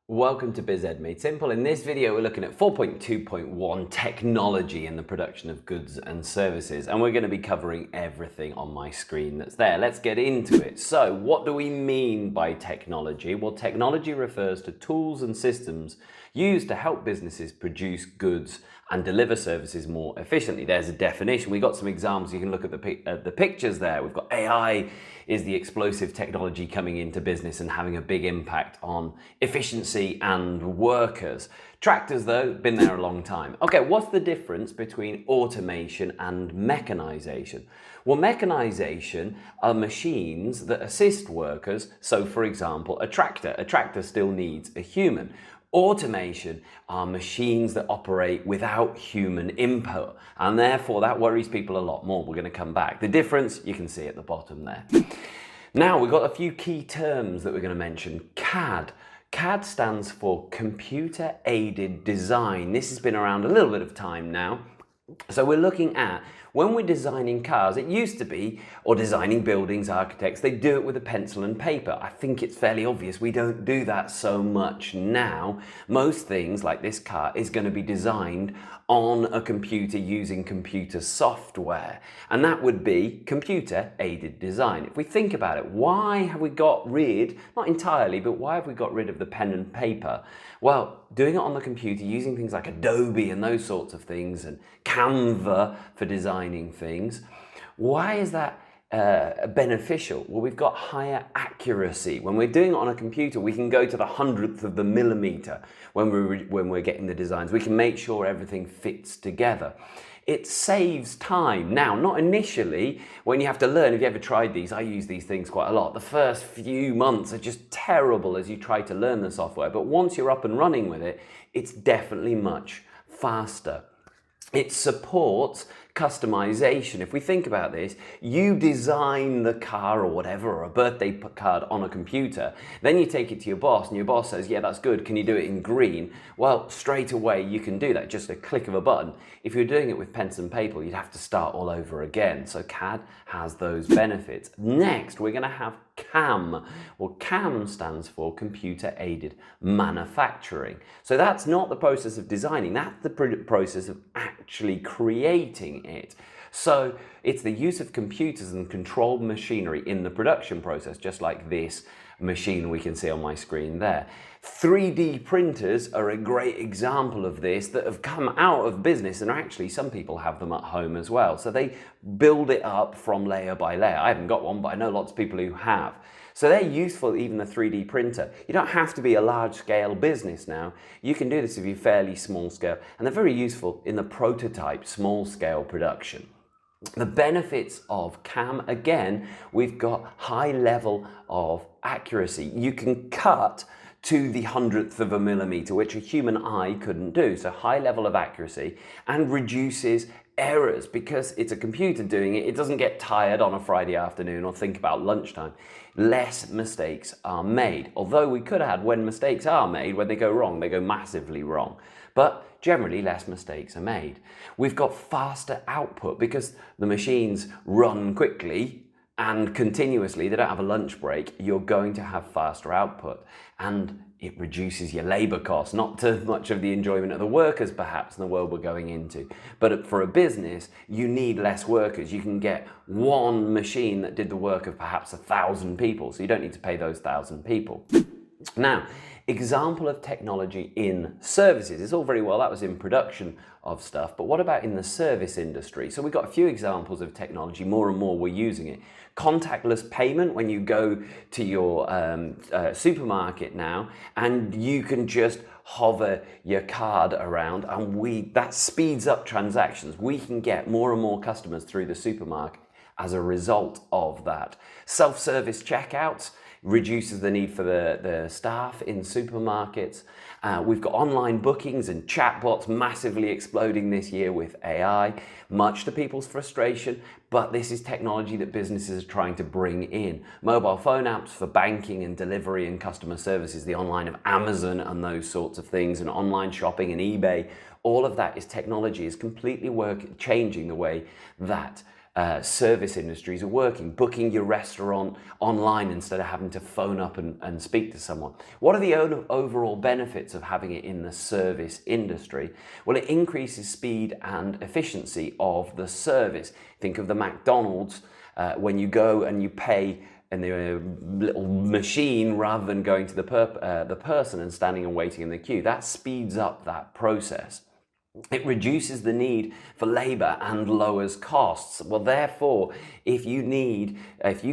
Welcome to BizEd Made Simple. In this video, we're looking at 4.2.1 technology in the production of goods and services, and we're going to be covering everything on my screen that's there. Let's get into it. So, what do we mean by technology? Well, technology refers to tools and systems used to help businesses produce goods and deliver services more efficiently. There's a definition. We've got some examples. You can look at the pictures there. We've got AI is the explosive technology coming into business and having a big impact on efficiency and workers. Tractors, though, been there a long time. Okay, what's the difference between automation and mechanization? Well, mechanization are machines that assist workers. So, for example, a tractor still needs a human. Automation are machines that operate without human input, and therefore that worries people a lot more. We're going to come back. The difference you can see at the bottom there. Now we've got a few key terms that we're going to mention. CAD. CAD stands for Computer Aided Design. This has been around a little bit of time now. So we're looking at when we're designing cars, it used to be, or designing buildings, architects, they do it with a pencil and paper. I think it's fairly obvious we don't do that so much now. Most things like this car is going to be designed on a computer using computer software, and that would be computer aided design. If we think about it, why have we got rid, not entirely, but why have we got rid of the pen and paper? Well, doing it on the computer using things like Adobe and those sorts of things, and Canva for designing things. Why is that beneficial? Well, we've got higher accuracy. When we're doing it on a computer, we can go to the hundredth of the millimeter when we're getting the designs. We can make sure everything fits together. It saves time. Now, not initially, when you have to learn. If you ever tried these, I use these things quite a lot. The first few months are just terrible as you try to learn the software. But once you're up and running with it, it's definitely much faster. It supports customization. If we think about this, you design the car or whatever, or a birthday card on a computer, then you take it to your boss and your boss says, yeah, that's good, can you do it in green? Well, straight away you can do that, just a click of a button. If you're doing it with pen and paper, you'd have to start all over again. So CAD has those benefits. Next, we're going to have CAM. Well, CAM stands for Computer Aided Manufacturing. So that's not the process of designing, that's the process of actually creating it. So it's the use of computers and controlled machinery in the production process, just like this machine we can see on my screen there. 3D printers are a great example of this that have come out of business, and actually some people have them at home as well. So they build it up from layer by layer. I haven't got one, but I know lots of people who have. So they're useful, even the 3D printer. You don't have to be a large scale business now. You can do this if you're fairly small scale, and they're very useful in the prototype small scale production. The benefits of CAM, again, we've got high level of accuracy. You can cut to the hundredth of a millimeter, which a human eye couldn't do. So high level of accuracy, and reduces errors because it's a computer doing it. It doesn't get tired on a Friday afternoon or think about lunchtime. Less mistakes are made. Although we could add, when mistakes are made, when they go wrong, they go massively wrong. But generally less mistakes are made. We've got faster output because the machines run quickly and continuously, they don't have a lunch break. You're going to have faster output, and it reduces your labor costs, not to much of the enjoyment of the workers perhaps in the world we're going into, but for a business you need less workers. You can get one machine that did the work of perhaps 1,000 people, so you don't need to pay those 1,000 people. Now, example of technology in services. It's all very well, that was in production of stuff, but what about in the service industry? So we've got a few examples of technology, more and more we're using it. Contactless payment, when you go to your supermarket now, and you can just hover your card around, and that speeds up transactions. We can get more and more customers through the supermarket as a result of that. Self-service checkouts reduces the need for the staff in supermarkets. We've got online bookings and chatbots massively exploding this year with AI, much to people's frustration, but this is technology that businesses are trying to bring in. Mobile phone apps for banking and delivery and customer services, the online of Amazon and those sorts of things, and online shopping and eBay, all of that is technology, is completely changing the way that service industries are working, booking your restaurant online instead of having to phone up and speak to someone. What are the overall benefits of having it in the service industry? Well, it increases speed and efficiency of the service. Think of the McDonald's when you go and you pay in the little machine rather than going to the person and standing and waiting in the queue. That speeds up that process. It reduces the need for labor and lowers costs. Well, therefore, if you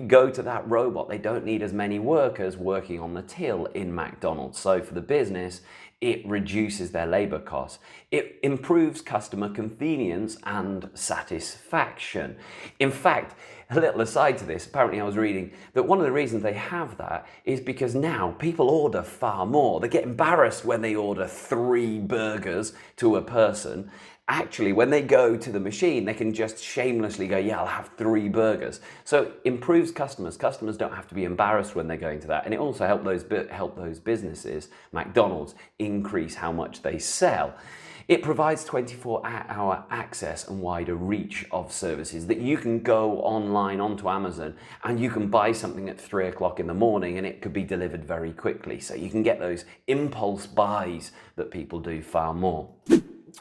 go to that robot, they don't need as many workers working on the till in McDonald's. So for the business, it reduces their labor costs. It improves customer convenience and satisfaction. In fact, a little aside to this, apparently I was reading that one of the reasons they have that is because now people order far more. They get embarrassed when they order 3 burgers to a person. Actually, when they go to the machine, they can just shamelessly go, yeah, I'll have 3 burgers. So it improves customers. Customers don't have to be embarrassed when they're going to that. And it also help those businesses, McDonald's, increase how much they sell. It provides 24-hour access and wider reach of services that you can go online onto Amazon and you can buy something at 3 o'clock in the morning and it could be delivered very quickly. So you can get those impulse buys that people do far more.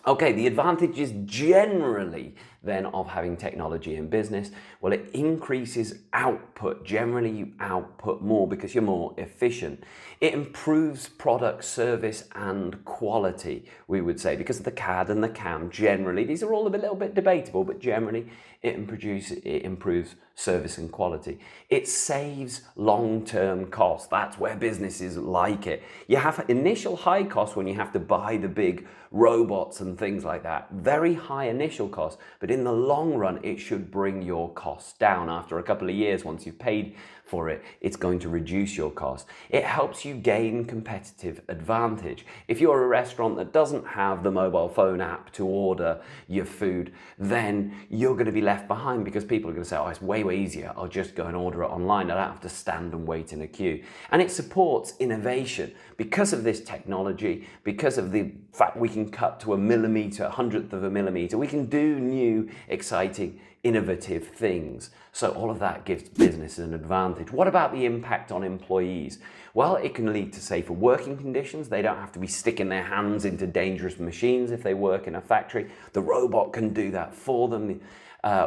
Okay, the advantages generally then of having technology in business, well, it increases output. Generally, you output more because you're more efficient. It improves product service and quality, we would say, because of the CAD and the CAM. Generally, these are all a little bit debatable, but generally it improves service and quality. It saves long-term costs. That's where businesses like it. You have initial high costs when you have to buy the big robots and things like that. Very high initial costs, but in the long run, it should bring your costs down. After a couple of years, once you've paid for it, it's going to reduce your costs. It helps you gain competitive advantage. If you're a restaurant that doesn't have the mobile phone app to order your food, then you're going to be left behind because people are going to say, oh, it's way easier. I'll just go and order it online. I don't have to stand and wait in a queue. And it supports innovation because of this technology, because of the fact we can cut to a millimeter, 100th of a millimeter. We can do new, exciting, innovative things. So all of that gives business an advantage. What about the impact on employees? Well, it can lead to safer working conditions. They don't have to be sticking their hands into dangerous machines if they work in a factory. The robot can do that for them.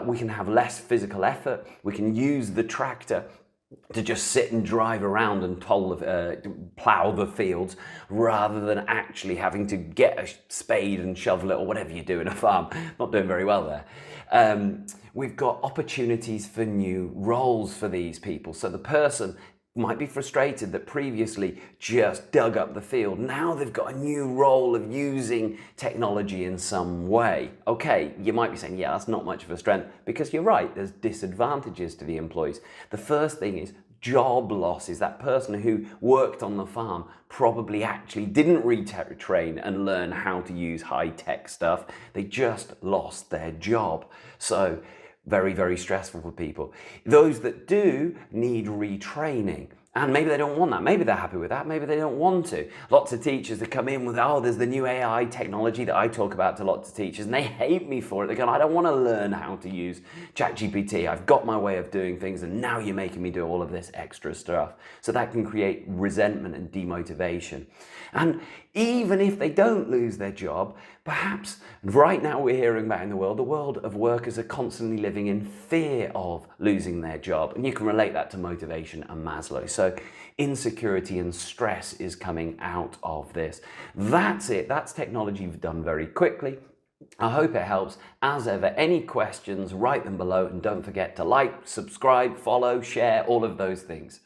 We can have less physical effort. We can use the tractor to just sit and drive around and plow the fields rather than actually having to get a spade and shovel it or whatever you do in a farm. Not doing very well there. We've got opportunities for new roles for these people. So the person might be frustrated that previously just dug up the field. Now they've got a new role of using technology in some way. Okay, you might be saying, yeah, that's not much of a strength, because you're right, there's disadvantages to the employees. The first thing is job losses. That person who worked on the farm probably actually didn't retrain and learn how to use high-tech stuff. They just lost their job. So very stressful for people. Those that do need retraining. And maybe they don't want that. Maybe they're happy with that. Maybe they don't want to. Lots of teachers that come in with, oh, there's the new AI technology that I talk about to lots of teachers, and they hate me for it. They go, I don't want to learn how to use ChatGPT. I've got my way of doing things, and now you're making me do all of this extra stuff. So that can create resentment and demotivation. And even if they don't lose their job, perhaps right now we're hearing about in the world of workers are constantly living in fear of losing their job. And you can relate that to motivation and Maslow. So insecurity and stress is coming out of this. That's it. That's technology you've done very quickly. I hope it helps. As ever, any questions, write them below, and don't forget to like, subscribe, follow, share, all of those things.